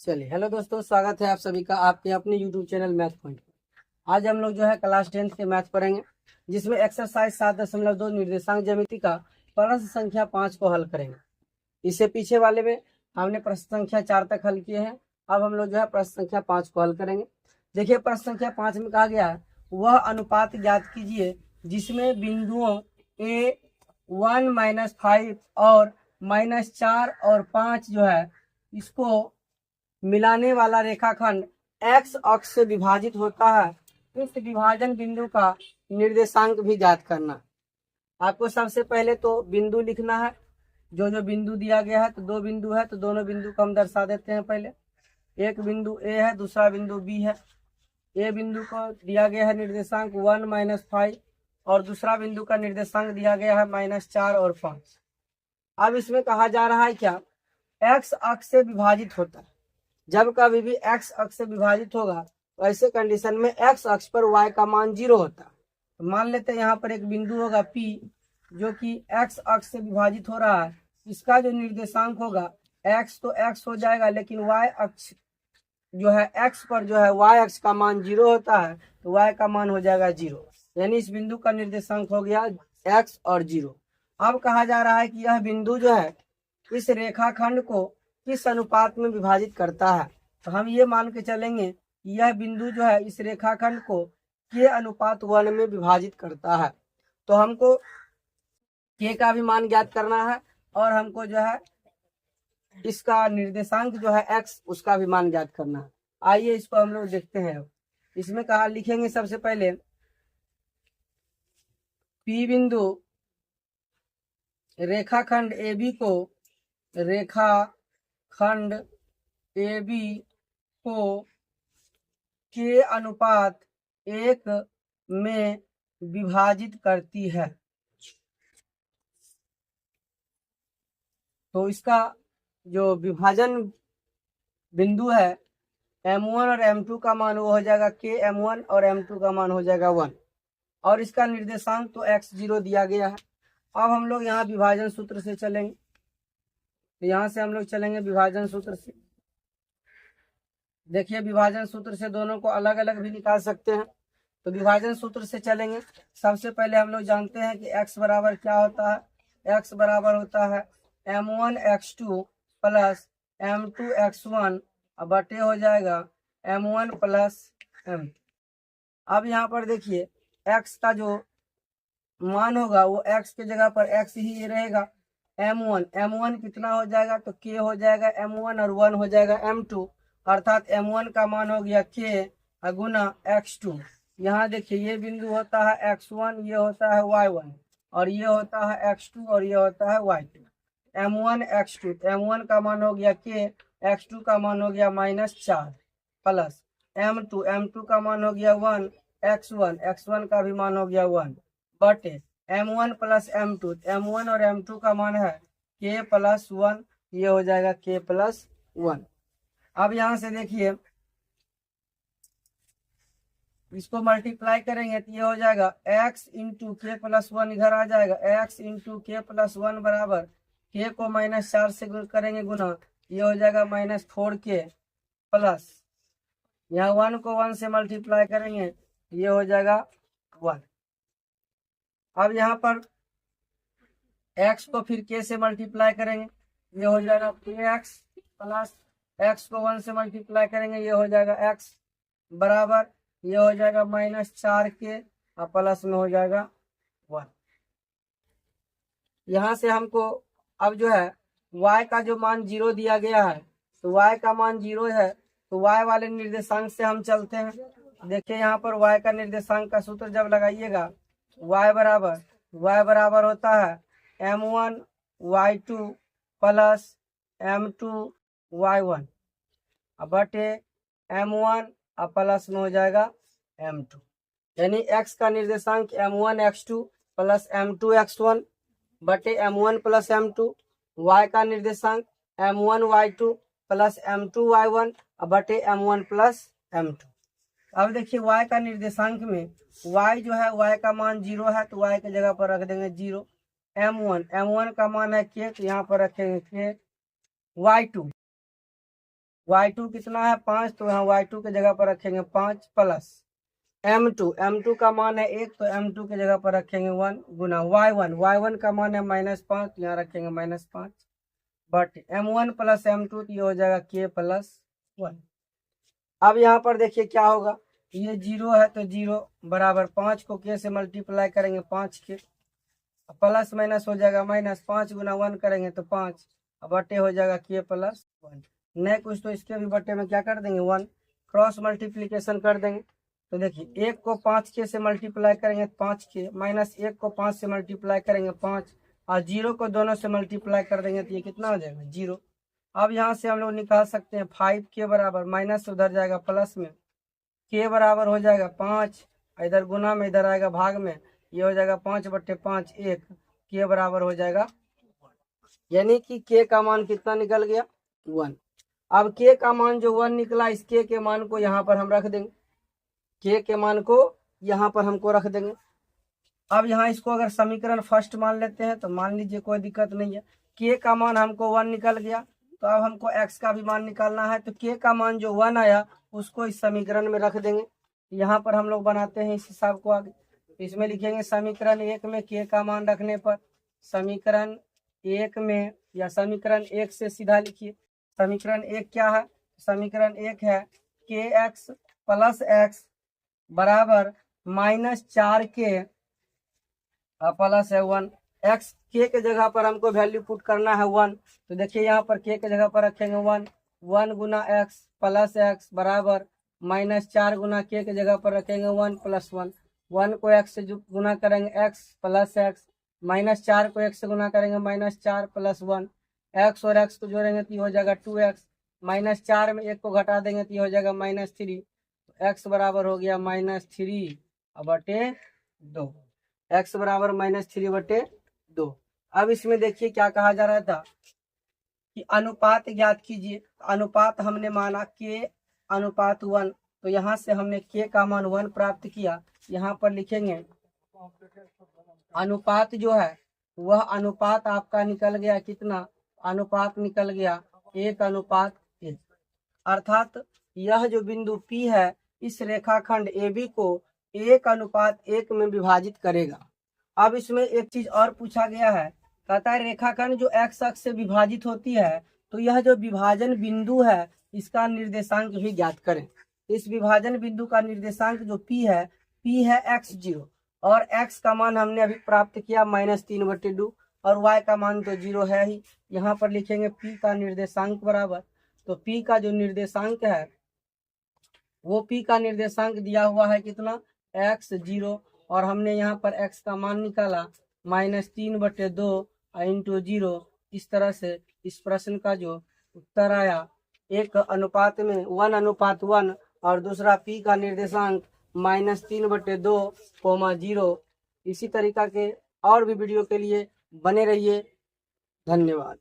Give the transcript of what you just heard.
चलिए, हेलो दोस्तों, स्वागत है आप सभी का आपके अपने यूट्यूब चैनल मैथ पॉइंट पर। आज हम लोग जो है क्लास 10th के मैथ पढ़ेंगे, जिसमें एक्सरसाइज 7.2 निर्देशांक ज्यामिति का प्रश्न संख्या 5 को हल करेंगे। इससे पीछे वाले में हमने प्रश्न संख्या 4 तक हल किए हैं। अब हम लोग जो है प्रश्न संख्या 5 को हल करेंगे। देखिए, प्रश्न संख्या 5 में कहा गया है वह अनुपात ज्ञात कीजिए जिसमें बिंदुओं ए 1-5 और -4 और 5 जो है इसको मिलाने वाला रेखाखंड एक्स अक्ष से विभाजित होता है। इस विभाजन बिंदु का निर्देशांक भी ज्ञात करना। आपको सबसे पहले तो बिंदु लिखना है। जो जो बिंदु दिया गया है, तो दो बिंदु है तो दोनों बिंदु को हम दर्शा देते हैं। पहले एक बिंदु ए है, दूसरा बिंदु बी है। ए बिंदु को दिया गया है निर्देशांक 1-5 और दूसरा बिंदु का निर्देशांक दिया गया है -4 और 5। अब इसमें कहा जा रहा है क्या, एक्स अक्ष से विभाजित होता है। जब कभी भी एक्स अक्ष से विभाजित होगा तो ऐसे कंडीशन में एक्स अक्ष पर वाई का मान 0 होता है। तो मान लेते हैं यहाँ पर एक बिंदु होगा पी, जो कि एक्स अक्ष से विभाजित हो रहा है। इसका जो निर्देशांक होगा एक्स तो एक्स हो जाएगा, लेकिन वाई अक्ष जो है एक्स पर जो है वाई अक्ष का मान 0 होता है, तो वाई का मान हो जाएगा 0। यानी इस बिंदु का निर्देशांक हो गया एक्स और 0। अब कहा जा रहा है कि यह बिंदु जो है इस रेखाखंड को किस अनुपात में विभाजित करता है। तो हम ये मान के चलेंगे कि यह बिंदु जो है इस रेखाखंड को के अनुपात 1 में विभाजित करता है। तो हमको के का भी मान ज्ञात करना है और हमको जो है इसका निर्देशांक जो है एक्स उसका भी मान ज्ञात करना है। आइए इसको हम लोग देखते हैं। इसमें कहा लिखेंगे सबसे पहले पी बिंदु रेखाखंड ए बी को रेखाखंड ए बी को के अनुपात 1 में विभाजित करती है। तो इसका जो विभाजन बिंदु है M1 और M2 का मान वो हो जाएगा के M1 और M2 का मान हो जाएगा 1 और इसका निर्देशांक तो x0 दिया गया है। अब हम लोग यहाँ विभाजन सूत्र से चलेंगे। तो यहाँ से हम लोग चलेंगे विभाजन सूत्र से। देखिए, विभाजन सूत्र से दोनों को अलग अलग भी निकाल सकते हैं। तो विभाजन सूत्र से चलेंगे। सबसे पहले हम लोग जानते हैं कि x बराबर क्या होता है। x बराबर होता है M1 x2 plus M2 x1 बटे हो जाएगा M1 प्लस M। अब यहाँ पर देखिए x का जो मान होगा वो x के जगह पर x ही रहेगा। M1 कितना हो जाएगा, तो k हो जाएगा M1 और 1 हो जाएगा M2, अर्थात M1 का मान हो गया k गुना x2। यहाँ देखिए ये बिंदु होता है x1, ये होता है y1 और ये होता है x2 और ये होता है y2। M1 x2, M1 का मान हो गया k, x2 का मान हो गया -4 प्लस M2 का मान हो गया 1, x1 का भी मान हो गया 1 बटे M1 प्लस M2। M1 और M2 का मान है k प्लस 1, ये हो जाएगा k प्लस 1। अब यहाँ से देखिए इसको मल्टीप्लाई करेंगे तो ये हो जाएगा x इंटू के प्लस 1, इधर आ जाएगा x इंटू के प्लस 1 बराबर k को -4 से करेंगे गुना, ये हो जाएगा -4k प्लस यहाँ 1 को 1 से मल्टीप्लाई करेंगे ये हो जाएगा 1। अब यहाँ पर x को फिर k से मल्टीप्लाई करेंगे, ये हो जाएगा kx प्लस x को 1 से मल्टीप्लाई करेंगे ये हो जाएगा x बराबर ये हो जाएगा -4k और प्लस में हो जाएगा 1। यहाँ से हमको अब जो है y का जो मान 0 दिया गया है, तो y का मान 0 है, तो y वाले निर्देशांक से हम चलते हैं। देखिए यहाँ पर y का निर्देशांक का सूत्र जब लगाइएगा y बराबर होता है M1 y2 plus M2 y1 बटे M1 और प्लस में हो जाएगा M2। यानी x का निर्देशांक M1 x2 plus M2 x1 बटे M1 प्लस M2, y का निर्देशांक M1 y2 plus M2 y1 बटे M1 प्लस M2। अब देखिए y का निर्देशांक में y जो है y का मान 0 है, तो y के जगह पर रख देंगे 0। M1 का मान है k, तो यहाँ पर रखेंगे k। y2 y2 कितना है 5, तो यहाँ y2 के जगह पर रखेंगे 5 प्लस m2 का मान है 1, तो m2 के जगह पर रखेंगे 1 गुना y1 का मान है -5, तो यहाँ रखेंगे -5 बट m1 प्लस m2, तो ये हो जाएगा k प्लस 1। अब यहाँ पर देखिए क्या होगा, ये 0 है तो 0 बराबर 5 को k से मल्टीप्लाई करेंगे 5 के, प्लस माइनस हो जाएगा माइनस, 5 गुना 1 करेंगे तो 5, बटे हो जाएगा k प्लस 1। नहीं कुछ तो इसके भी बटे में क्या कर देंगे 1, क्रॉस मल्टीप्लीकेशन कर देंगे। तो देखिए 1 को 5 के से मल्टीप्लाई करेंगे 5 के, माइनस 1 को 5 से मल्टीप्लाई करेंगे 5, और 0 को दोनों से मल्टीप्लाई कर देंगे तो ये कितना हो जाएगा 0। अब यहाँ से हम लोग निकाल सकते हैं 5k बराबर, माइनस उधर जाएगा प्लस में, k बराबर हो जाएगा 5, इधर गुना में इधर आएगा भाग में, ये हो जाएगा 5/5 1, k बराबर हो जाएगा, यानी कि k का मान कितना निकल गया 1। अब k का मान जो 1 निकला, इस k के मान को यहाँ पर हम रख देंगे, k के मान को यहाँ पर हमको रख देंगे। अब यहाँ इसको अगर समीकरण फर्स्ट मान लेते हैं तो मान लीजिए कोई दिक्कत नहीं है, k का मान हमको 1 निकल गया, तो अब हमको x का भी मान निकालना है, तो k का मान जो 1 आया उसको इस समीकरण में रख देंगे। यहाँ पर हम लोग बनाते हैं इस हिसाब को आगे, इसमें लिखेंगे समीकरण 1 में k का मान रखने पर, समीकरण 1 में या समीकरण 1 से सीधा लिखिए, समीकरण 1 क्या है, समीकरण 1 है kx प्लस x बराबर -4k प्लस है 1, x k के जगह पर हमको वैल्यू पुट करना है 1, तो देखिए यहाँ पर k के जगह पर रखेंगे 1 गुना x प्लस x बराबर -4 गुना k के जगह पर रखेंगे 1 प्लस 1 को x से गुना करेंगे x प्लस x, -4 को x से गुना करेंगे -4 प्लस 1, x और x को जोड़ेंगे तो ये हो जाएगा 2x, -4 में 1 को घटा देंगे तो ये हो जाएगा -3, तो x बराबर हो गया -3/2, x बराबर -3/2। अब इसमें देखिए क्या कहा जा रहा था कि अनुपात ज्ञात कीजिए, अनुपात हमने माना k अनुपात 1, तो यहाँ से हमने k का मान 1 प्राप्त किया। यहाँ पर लिखेंगे अनुपात जो है वह अनुपात आपका निकल गया कितना, अनुपात निकल गया 1:1, अर्थात यह जो बिंदु P है इस रेखाखंड AB को 1:1 में विभाजित करेगा। अब इसमें एक चीज और पूछा गया है, कहता है रेखाखंड जो x अक्ष से विभाजित होती है तो यह जो विभाजन बिंदु है इसका निर्देशांक भी ज्ञात करें। इस विभाजन बिंदु का निर्देशांक जो P है x0, और x का मान हमने अभी प्राप्त किया -3/2, और y का मान तो 0 है ही। यहाँ पर लिखेंगे P का निर्देशांक बराबर, तो P का जो निर्देशांक है वो P का निर्देशांक दिया हुआ है कितना x0, और हमने यहाँ पर x का मान निकाला -3/2 इंटू 0। इस तरह से इस प्रश्न का जो उत्तर आया 1:1 और दूसरा P का निर्देशांक -3/2, 0। इसी तरीका के और भी वीडियो के लिए बने रहिए। धन्यवाद।